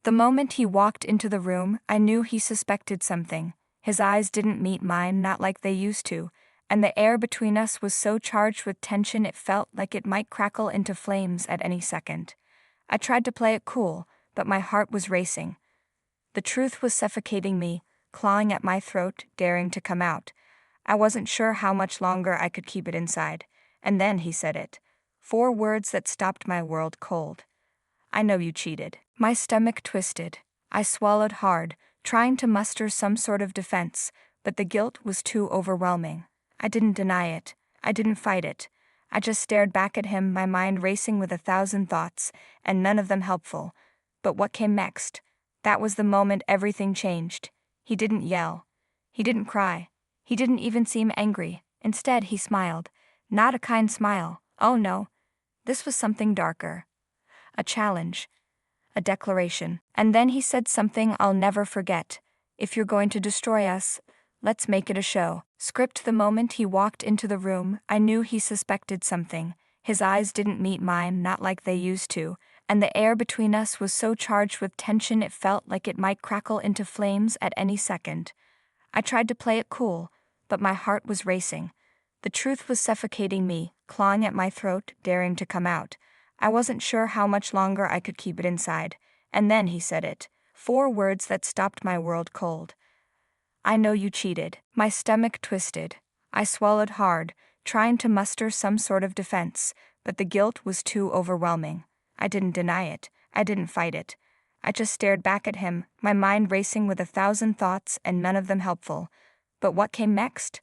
The moment he walked into the room, I knew he suspected something. His eyes didn't meet mine, not like they used to, and the air between us was so charged with tension it felt like it might crackle into flames at any second. I tried to play it cool, but my heart was racing. The truth was suffocating me, clawing at my throat, daring to come out. I wasn't sure how much longer I could keep it inside. And then he said it. 4 words that stopped my world cold. I know you cheated. My stomach twisted. I swallowed hard, trying to muster some sort of defense, but the guilt was too overwhelming. I didn't deny it. I didn't fight it. I just stared back at him, my mind racing with 1,000 thoughts, and none of them helpful. But what came next? That was the moment everything changed. He didn't yell. He didn't cry. He didn't even seem angry. Instead, he smiled. Not a kind smile. Oh no. This was something darker. A challenge. A declaration. And then he said something I'll never forget. If you're going to destroy us, let's make it a show. Script. The moment he walked into the room, I knew he suspected something. His eyes didn't meet mine, not like they used to, and the air between us was so charged with tension it felt like it might crackle into flames at any second. I tried to play it cool, but my heart was racing. The truth was suffocating me, clawing at my throat, daring to come out. I wasn't sure how much longer I could keep it inside. And then he said it. 4 words that stopped my world cold. I know you cheated. My stomach twisted. I swallowed hard, trying to muster some sort of defense, but the guilt was too overwhelming. I didn't deny it. I didn't fight it. I just stared back at him, my mind racing with 1,000 thoughts and none of them helpful. But what came next?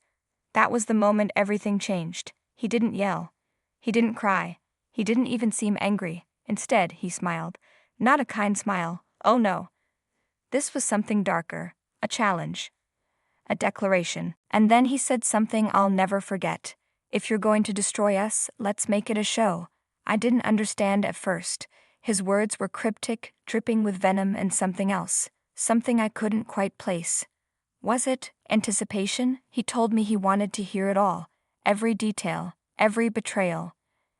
That was the moment everything changed. He didn't yell. He didn't cry. He didn't even seem angry. Instead, he smiled. Not a kind smile. Oh no. This was something darker. A challenge. A declaration. And then he said something I'll never forget. If you're going to destroy us, let's make it a show. I didn't understand at first. His words were cryptic, dripping with venom and something else. Something I couldn't quite place. Was it anticipation? He told me he wanted to hear it all. Every detail, every betrayal.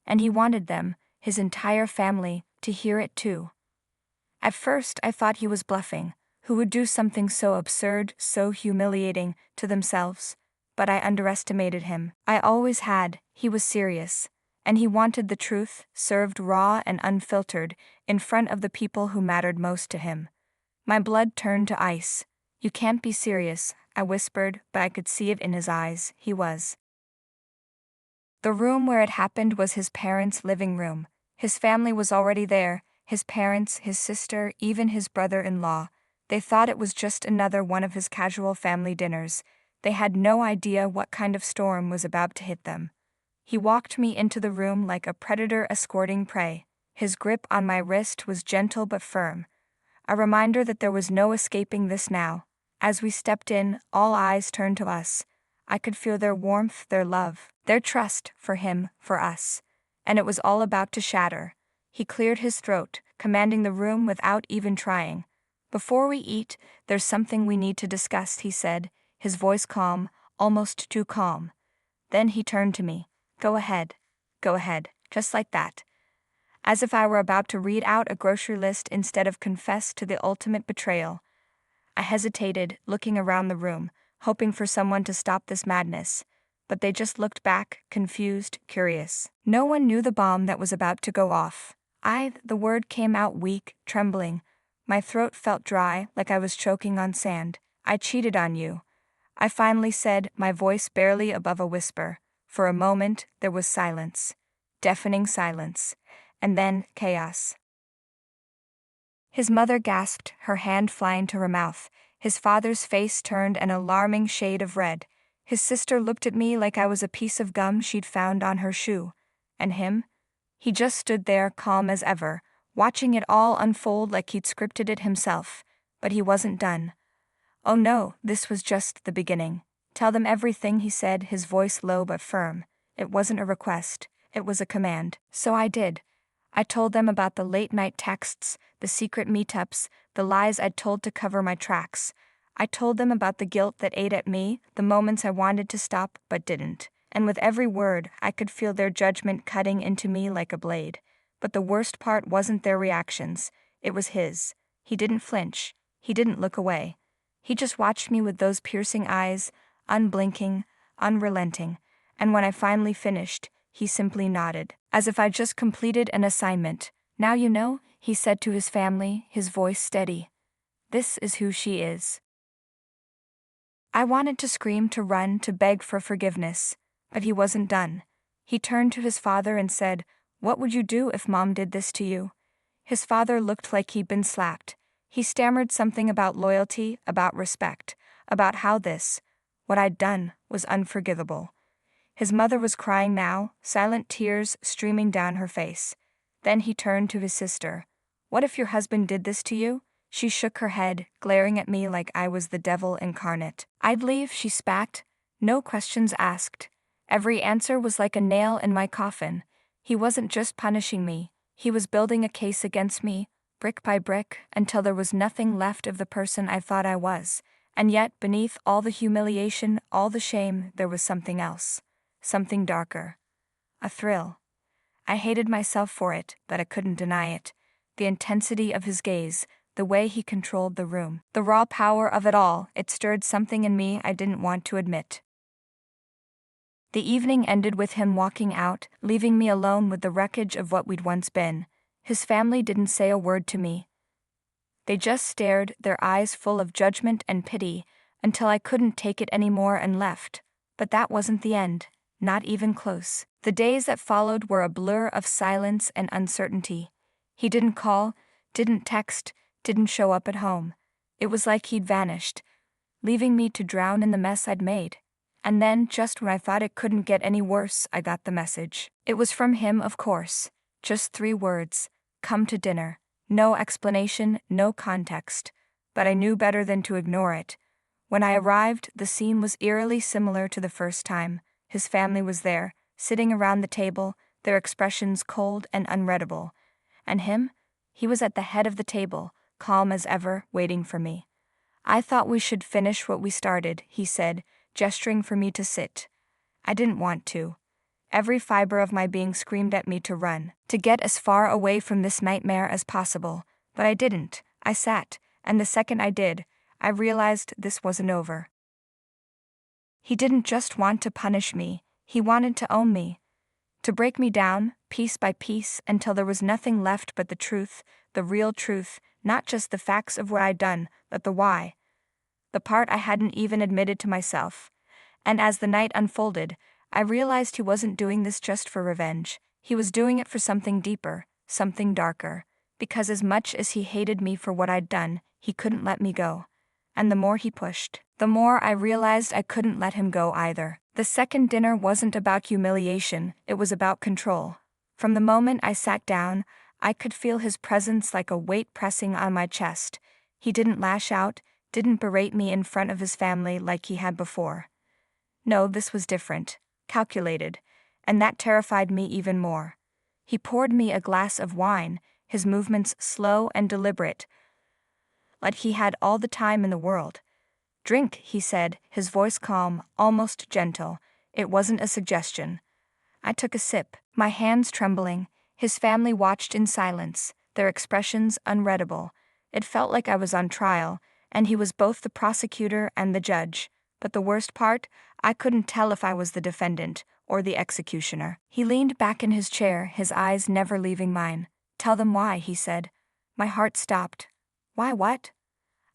And he wanted them, his entire family, to hear it too. At first I thought he was bluffing. Who would do something so absurd, so humiliating, to themselves? But I underestimated him. I always had. He was serious. And he wanted the truth, served raw and unfiltered, in front of the people who mattered most to him. My blood turned to ice. You can't be serious, I whispered, but I could see it in his eyes. He was. The room where it happened was his parents' living room. His family was already there, his parents, his sister, even his brother-in-law. They thought it was just another one of his casual family dinners. They had no idea what kind of storm was about to hit them. He walked me into the room like a predator escorting prey. His grip on my wrist was gentle but firm. A reminder that there was no escaping this now. As we stepped in, all eyes turned to us. I could feel their warmth, their love, their trust for him, for us. And it was all about to shatter. He cleared his throat, commanding the room without even trying. Before we eat, there's something we need to discuss, he said, his voice calm, almost too calm. Then he turned to me. Go ahead, just like that. As if I were about to read out a grocery list instead of confess to the ultimate betrayal. I hesitated, looking around the room, hoping for someone to stop this madness. But they just looked back, confused, curious. No one knew the bomb that was about to go off. The word came out weak, trembling. My throat felt dry, like I was choking on sand. I cheated on you. I finally said, my voice barely above a whisper. For a moment, there was silence. Deafening silence. And then, chaos. His mother gasped, her hand flying to her mouth. His father's face turned an alarming shade of red. His sister looked at me like I was a piece of gum she'd found on her shoe. And him? He just stood there, calm as ever, watching it all unfold like he'd scripted it himself. But he wasn't done. Oh no, this was just the beginning. Tell them everything, he said, his voice low but firm. It wasn't a request. It was a command. So I did. I told them about the late-night texts, the secret meetups, the lies I'd told to cover my tracks. I told them about the guilt that ate at me, the moments I wanted to stop but didn't. And with every word, I could feel their judgment cutting into me like a blade. But the worst part wasn't their reactions. It was his. He didn't flinch. He didn't look away. He just watched me with those piercing eyes, unblinking, unrelenting, and when I finally finished, he simply nodded, as if I'd just completed an assignment. "Now you know," he said to his family, his voice steady. "This is who she is." I wanted to scream, to run, to beg for forgiveness, but he wasn't done. He turned to his father and said, "What would you do if Mom did this to you?" His father looked like he'd been slapped. He stammered something about loyalty, about respect, about how what I'd done, was unforgivable. His mother was crying now, silent tears streaming down her face. Then he turned to his sister. "What if your husband did this to you?" She shook her head, glaring at me like I was the devil incarnate. "I'd leave," she spat. No questions asked. Every answer was like a nail in my coffin. He wasn't just punishing me. He was building a case against me, brick by brick, until there was nothing left of the person I thought I was. And yet, beneath all the humiliation, all the shame, there was something else. Something darker. A thrill. I hated myself for it, but I couldn't deny it. The intensity of his gaze, the way he controlled the room, the raw power of it all, it stirred something in me I didn't want to admit. The evening ended with him walking out, leaving me alone with the wreckage of what we'd once been. His family didn't say a word to me. They just stared, their eyes full of judgment and pity, until I couldn't take it anymore and left. But that wasn't the end, not even close. The days that followed were a blur of silence and uncertainty. He didn't call, didn't text, didn't show up at home. It was like he'd vanished, leaving me to drown in the mess I'd made. And then, just when I thought it couldn't get any worse, I got the message. It was from him, of course. Just 3 words. "Come to dinner." No explanation, no context. But I knew better than to ignore it. When I arrived, the scene was eerily similar to the first time. His family was there, sitting around the table, their expressions cold and unreadable. And him? He was at the head of the table, calm as ever, waiting for me. "I thought we should finish what we started," he said, gesturing for me to sit. I didn't want to. Every fiber of my being screamed at me to run, to get as far away from this nightmare as possible, but I didn't. I sat, and the second I did, I realized this wasn't over. He didn't just want to punish me, he wanted to own me, to break me down, piece by piece, until there was nothing left but the truth, the real truth, not just the facts of what I'd done, but the why. The part I hadn't even admitted to myself. And as the night unfolded, I realized he wasn't doing this just for revenge. He was doing it for something deeper, something darker. Because as much as he hated me for what I'd done, he couldn't let me go. And the more he pushed, the more I realized I couldn't let him go either. The second dinner wasn't about humiliation, it was about control. From the moment I sat down, I could feel his presence like a weight pressing on my chest. He didn't lash out, didn't berate me in front of his family like he had before. No, this was different, calculated, and that terrified me even more. He poured me a glass of wine, his movements slow and deliberate, like he had all the time in the world. "Drink," he said, his voice calm, almost gentle. It wasn't a suggestion. I took a sip, my hands trembling. His family watched in silence, their expressions unreadable. It felt like I was on trial, and he was both the prosecutor and the judge. But the worst part, I couldn't tell if I was the defendant or the executioner. He leaned back in his chair, his eyes never leaving mine. "Tell them why," he said. My heart stopped. "Why what?"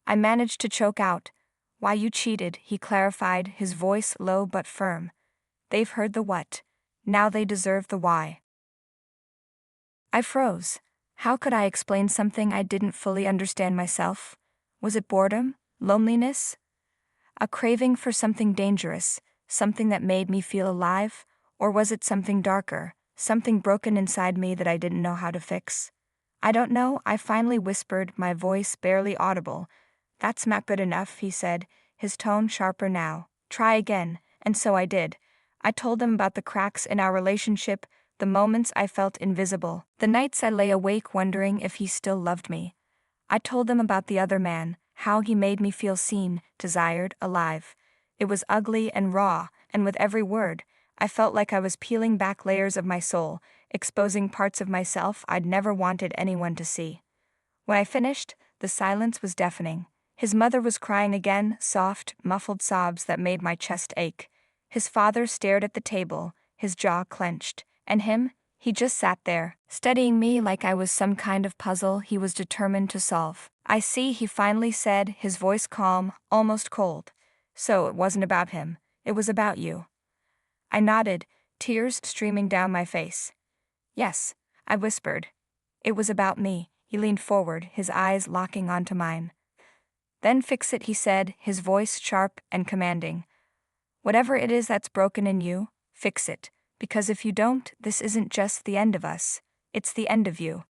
I managed to choke out. "Why you cheated," he clarified, his voice low but firm. "They've heard the what. Now they deserve the why." I froze. How could I explain something I didn't fully understand myself? Was it boredom? Loneliness? A craving for something dangerous, something that made me feel alive? Or was it something darker, something broken inside me that I didn't know how to fix? "I don't know," I finally whispered, my voice barely audible. "That's not good enough," he said, his tone sharper now. "Try again." And so I did. I told him about the cracks in our relationship, the moments I felt invisible, the nights I lay awake wondering if he still loved me. I told them about the other man, how he made me feel seen, desired, alive. It was ugly and raw, and with every word, I felt like I was peeling back layers of my soul, exposing parts of myself I'd never wanted anyone to see. When I finished, the silence was deafening. His mother was crying again, soft, muffled sobs that made my chest ache. His father stared at the table, his jaw clenched. And him? He just sat there, studying me like I was some kind of puzzle he was determined to solve. "I see," he finally said, his voice calm, almost cold. "So it wasn't about him. It was about you." I nodded, tears streaming down my face. "Yes," I whispered. "It was about me." He leaned forward, his eyes locking onto mine. "Then fix it," he said, his voice sharp and commanding. "Whatever it is that's broken in you, fix it. Because if you don't, this isn't just the end of us, it's the end of you."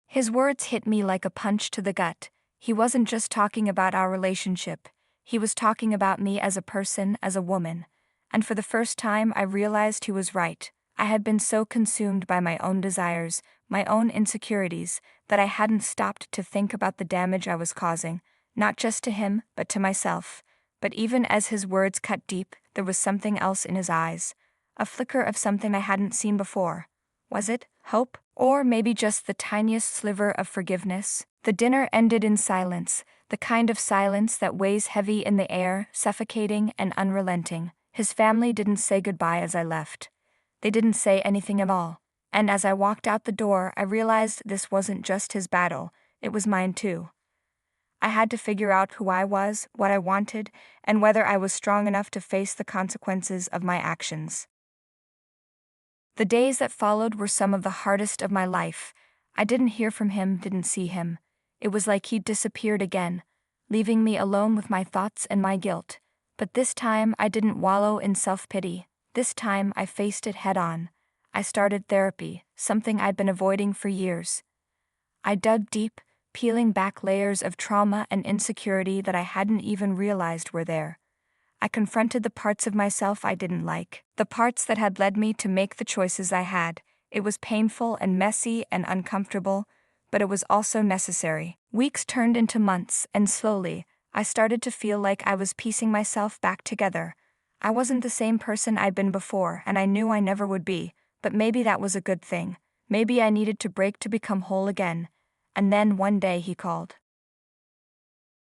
His words hit me like a punch to the gut. He wasn't just talking about our relationship. He was talking about me as a person, as a woman. And for the first time, I realized he was right. I had been so consumed by my own desires, my own insecurities, that I hadn't stopped to think about the damage I was causing, not just to him, but to myself. But even as his words cut deep, there was something else in his eyes. A flicker of something I hadn't seen before. Was it hope? Or maybe just the tiniest sliver of forgiveness? The dinner ended in silence, the kind of silence that weighs heavy in the air, suffocating and unrelenting. His family didn't say goodbye as I left. They didn't say anything at all. And as I walked out the door, I realized this wasn't just his battle, it was mine too. I had to figure out who I was, what I wanted, and whether I was strong enough to face the consequences of my actions. The days that followed were some of the hardest of my life. I didn't hear from him, didn't see him. It was like he'd disappeared again, leaving me alone with my thoughts and my guilt. But this time I didn't wallow in self-pity. This time I faced it head-on. I started therapy, something I'd been avoiding for years. I dug deep, peeling back layers of trauma and insecurity that I hadn't even realized were there. I confronted the parts of myself I didn't like, the parts that had led me to make the choices I had. It was painful and messy and uncomfortable, but it was also necessary. Weeks turned into months, and slowly, I started to feel like I was piecing myself back together. I wasn't the same person I'd been before, and I knew I never would be, but maybe that was a good thing. Maybe I needed to break to become whole again. And then one day he called.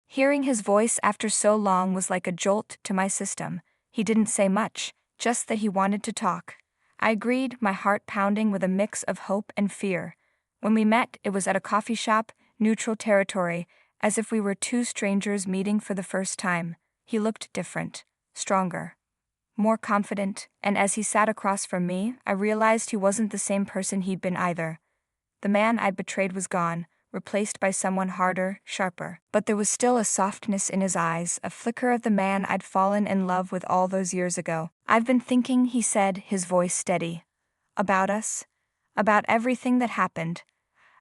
Hearing his voice after so long was like a jolt to my system. He didn't say much, just that he wanted to talk. I agreed, my heart pounding with a mix of hope and fear. When we met, it was at a coffee shop, neutral territory, as if we were two strangers meeting for the first time. He looked different, stronger, more confident, and as he sat across from me, I realized he wasn't the same person he'd been either. The man I'd betrayed was gone, replaced by someone harder, sharper. But there was still a softness in his eyes, a flicker of the man I'd fallen in love with all those years ago. "I've been thinking," he said, his voice steady. "About us? About everything that happened."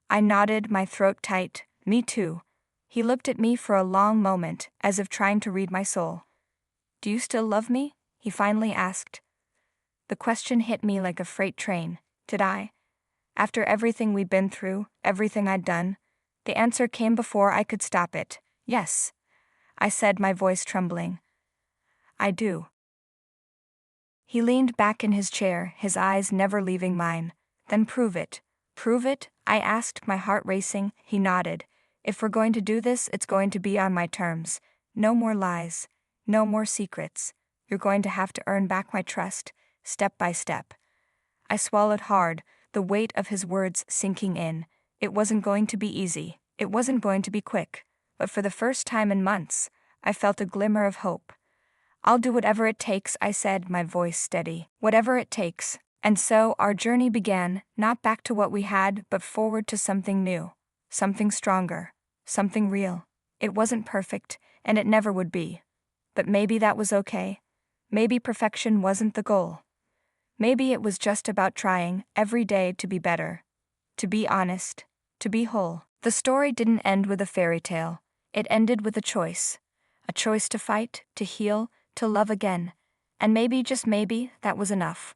I nodded, my throat tight. "Me too." He looked at me for a long moment, as if trying to read my soul. "Do you still love me?" he finally asked. The question hit me like a freight train. Did I? After everything we'd been through, everything I'd done, the answer came before I could stop it. "Yes," I said, my voice trembling. "I do." He leaned back in his chair, his eyes never leaving mine. "Then prove it." "Prove it?" I asked, my heart racing. He nodded. "If we're going to do this, it's going to be on my terms. No more lies. No more secrets. You're going to have to earn back my trust, step by step." I swallowed hard, the weight of his words sinking in. It wasn't going to be easy. It wasn't going to be quick. But for the first time in months, I felt a glimmer of hope. "I'll do whatever it takes," I said, my voice steady. "Whatever it takes." And so our journey began, not back to what we had, but forward to something new. Something stronger. Something real. It wasn't perfect, and it never would be. But maybe that was okay. Maybe perfection wasn't the goal. Maybe it was just about trying, every day, to be better. To be honest. To be whole. The story didn't end with a fairy tale. It ended with a choice. A choice to fight, to heal, to love again. And maybe, just maybe, that was enough.